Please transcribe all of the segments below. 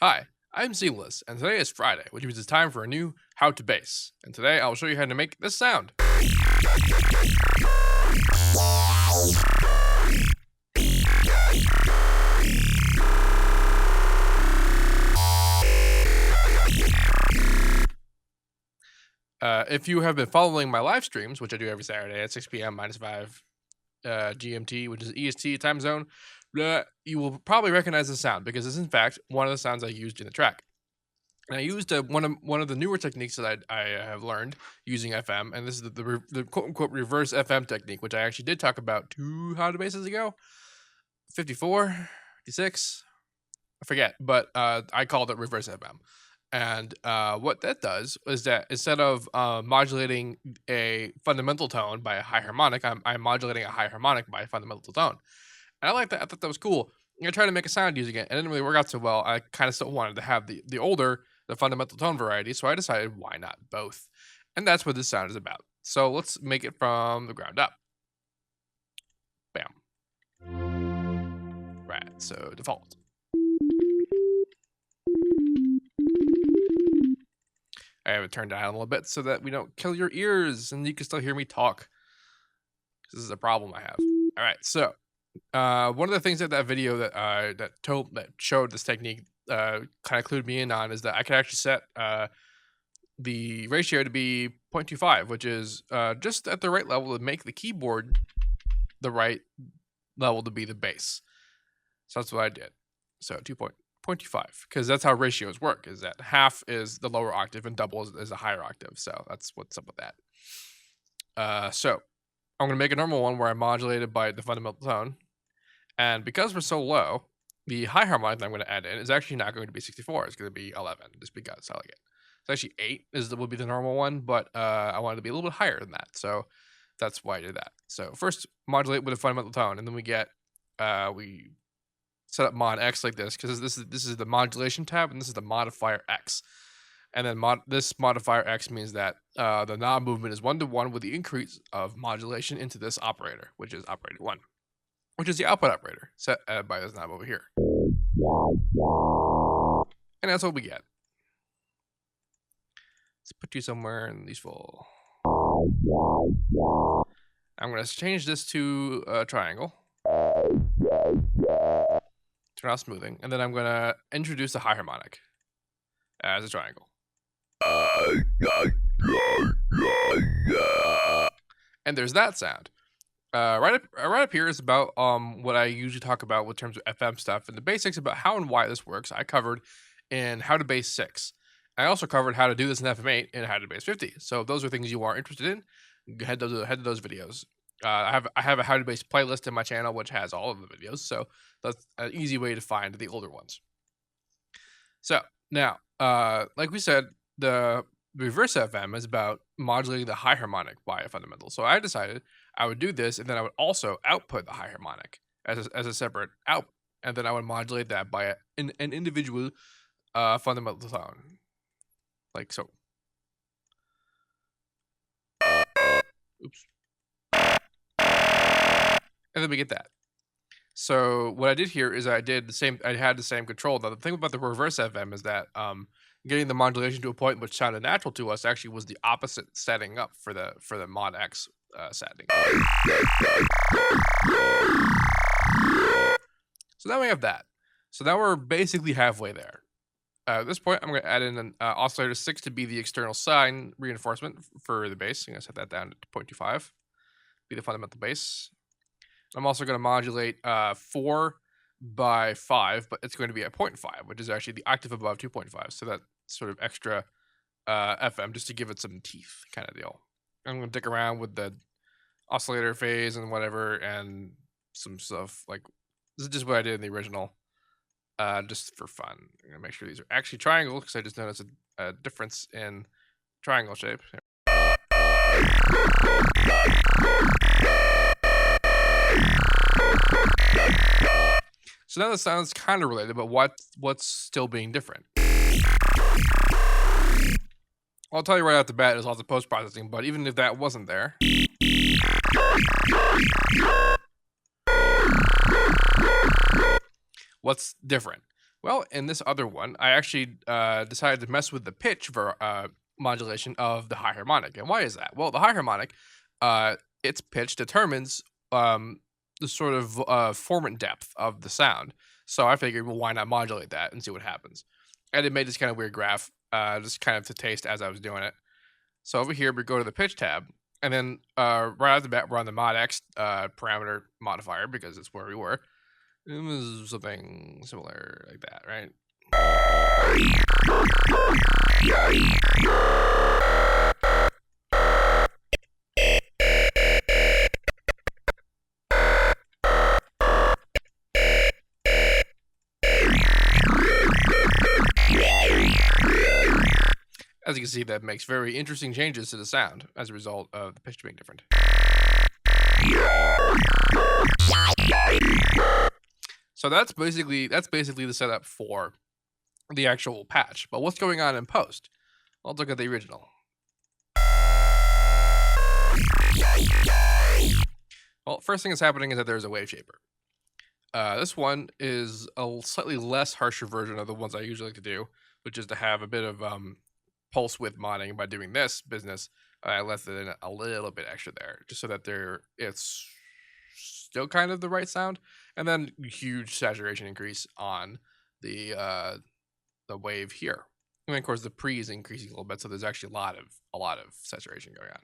Hi, I'm Seamless, and today is Friday, which means it's time for a new How to Bass. And today I'll show you how to make this sound. If you have been following my live streams, which I do every Saturday at 6 p.m. -5 GMT, which is EST time zone, you will probably recognize the sound because it's in fact one of the sounds I used in the track. And I used one of the newer techniques that I have learned using FM, and this is the quote unquote reverse FM technique, which I actually did talk about 2 How to Basses ago, 54, 56, I forget, but I called it reverse FM. And what that does is that instead of modulating a fundamental tone by a high harmonic, I'm modulating a high harmonic by a fundamental tone. And I like that. I thought that was cool. I tried to make a sound using it. It didn't really work out so well. I kind of still wanted to have the fundamental tone variety. So I decided, why not both? And that's what this sound is about. So let's make it from the ground up. Bam. Right. So default. I have it turned down a little bit so that we don't kill your ears and you can still hear me talk. This is a problem I have. All right. So one of the things that video that showed this technique kind of clued me in on is that I could actually set the ratio to be 0.25, which is just at the right level to make the keyboard the right level to be the bass. So that's what I did. So 2.25, because that's how ratios work, is that half is the lower octave and double is a higher octave. So that's what's up with that. So I'm going to make a normal one where I modulate it by the fundamental tone. And because we're so low, the high harmonic that I'm going to add in is actually not going to be 64. It's going to be 11, just because I like it. It's actually 8 would be the normal one, but I wanted to be a little bit higher than that. So that's why I did that. So first, modulate with a fundamental tone, and then we set up mod X like this, because this is the modulation tab, and this is the modifier X. And then this modifier X means that the knob movement is 1-to-1 with the increase of modulation into this operator, which is operator 1, which is the output operator set by this knob over here. And that's what we get. Let's put you somewhere in useful. I'm going to change this to a triangle. Turn off smoothing. And then I'm going to introduce a high harmonic as a triangle. And there's that sound. Right up here is about what I usually talk about with terms of FM stuff and the basics about how and why this works. I covered in How to Bass 6. I also covered how to do this in FM8 and How to Bass 50. So if those are things you are interested in, head to those videos. I have a How to Bass playlist in my channel which has all of the videos. So that's an easy way to find the older ones. So now, like we said, the reverse FM is about modulating the high harmonic by a fundamental. So I decided I would do this, and then I would also output the high harmonic as a separate out, and then I would modulate that by an individual fundamental tone, like so. Oops. And then we get that. So what I did here is I had the same control. Now the thing about the reverse FM is that getting the modulation to a point which sounded natural to us actually was the opposite setting up for the mod X setting. So now we have that. So now we're basically halfway there. At this point, I'm going to add in an oscillator 6 to be the external sine reinforcement for the bass. I'm going to set that down to 0.25, be the fundamental bass. I'm also going to modulate 4 by 5, but it's going to be at 0.5, which is actually the octave above 2.5. So that sort of extra FM just to give it some teeth kind of deal. I'm going to dick around with the oscillator phase and whatever and some stuff. Like, this is just what I did in the original, just for fun. I'm going to make sure these are actually triangles because I just noticed a difference in triangle shape. So now the sound's kind of related, but what's still being different? I'll tell you right off the bat, there's lots of post-processing, but even if that wasn't there, what's different? Well, in this other one, I actually decided to mess with the pitch modulation of the high harmonic. And why is that? Well, the high harmonic, its pitch determines the sort of formant depth of the sound. So I figured, well, why not modulate that and see what happens? And it made this kind of weird graph, just kind of to taste as I was doing it. So over here, we go to the pitch tab, and then right off the bat, we're on the mod X parameter modifier because it's where we were. It was something similar like that, right? As you can see, that makes very interesting changes to the sound as a result of the pitch being different. So that's basically the setup for the actual patch. But what's going on in post? Let's look at the original. Well, first thing that's happening is that there's a wave shaper. This one is a slightly less harsher version of the ones I usually like to do, which is to have a bit of pulse width modding. By doing this business, I left it in a little bit extra there, just so that it's still kind of the right sound, and then huge saturation increase on the wave here. And of course, the pre is increasing a little bit, so there's actually a lot of saturation going on.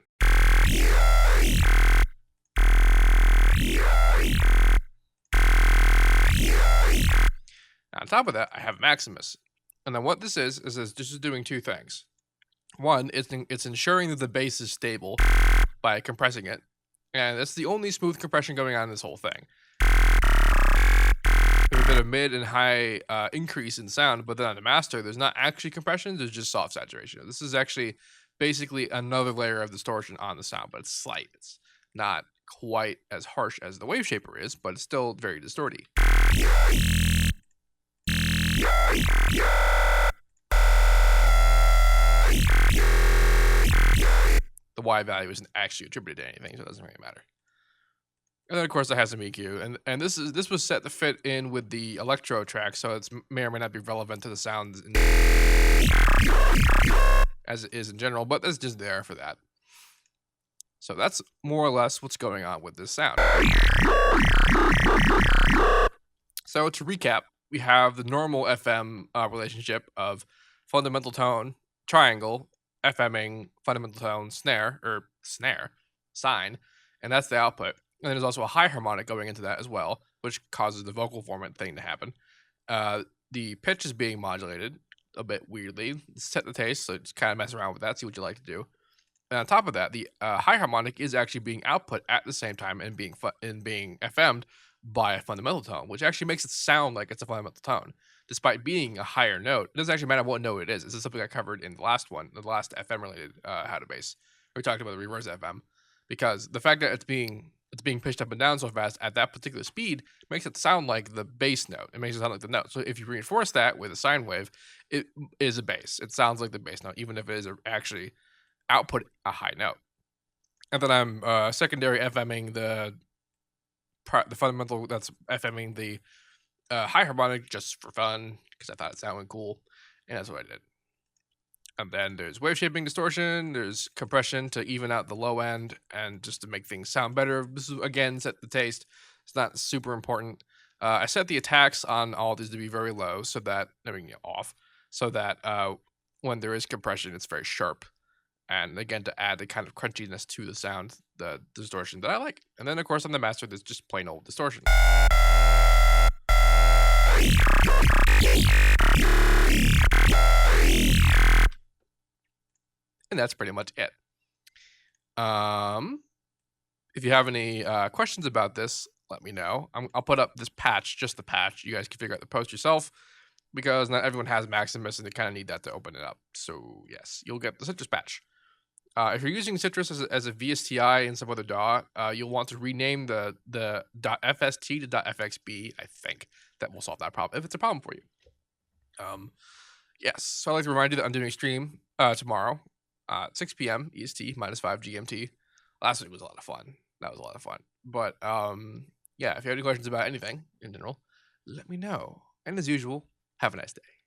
On top of that, I have Maximus. And then what this is this is doing two things. One, it's ensuring that the bass is stable by compressing it. And that's the only smooth compression going on in this whole thing. There's a bit of mid and high increase in sound, but then on the master, there's not actually compression, there's just soft saturation. This is actually basically another layer of distortion on the sound, but it's slight. It's not quite as harsh as the wave shaper is, but it's still very distorty. The Y value isn't actually attributed to anything, so it doesn't really matter. And then of course I have some EQ, and this was set to fit in with the electro track, so it may or may not be relevant to the sounds as it is in general, but that's just there for that. So that's more or less what's going on with this sound. So to recap, we have the normal FM relationship of fundamental tone, triangle, FMing, fundamental tone, snare, sine, and that's the output. And then there's also a high harmonic going into that as well, which causes the vocal formant thing to happen. The pitch is being modulated a bit weirdly. Set the taste, so just kind of mess around with that, see what you like to do. And on top of that, the high harmonic is actually being output at the same time and being FM'd by a fundamental tone, which actually makes it sound like it's a fundamental tone, despite being a higher note. It doesn't actually matter what note it is. This is something I covered in the last one, the last FM related how to bass. We talked about the reverse FM, because the fact that it's being pitched up and down so fast at that particular speed makes it sound like the bass note. It makes it sound like the note. So if you reinforce that with a sine wave, it is a bass. It sounds like the bass note, even if it is actually output a high note. And then I'm secondary FMing the fundamental that's FMing the high harmonic just for fun, because I thought it sounded cool, and that's what I did. And then there's wave shaping distortion, there's compression to even out the low end, and just to make things sound better. This is, again, set the taste. It's not super important. I set the attacks on all these to be very low, so that, off, so that when there is compression, it's very sharp. And again, to add the kind of crunchiness to the sound, the distortion that I like. And then, of course, on the master, there's just plain old distortion. And that's pretty much it. If you have any questions about this, let me know. I'll put up this patch, just the patch. You guys can figure out the post yourself, because not everyone has Maximus, and they kind of need that to open it up. So yes, you'll get the Citrus patch. If you're using Citrus as a VSTI in some other DAW, you'll want to rename the .fst to .fxb. I think that will solve that problem, if it's a problem for you. Yes, so I'd like to remind you that I'm doing a stream tomorrow, 6 p.m. EST, -5 GMT. Last week was a lot of fun. That was a lot of fun. But yeah, if you have any questions about anything in general, let me know. And as usual, Have a nice day.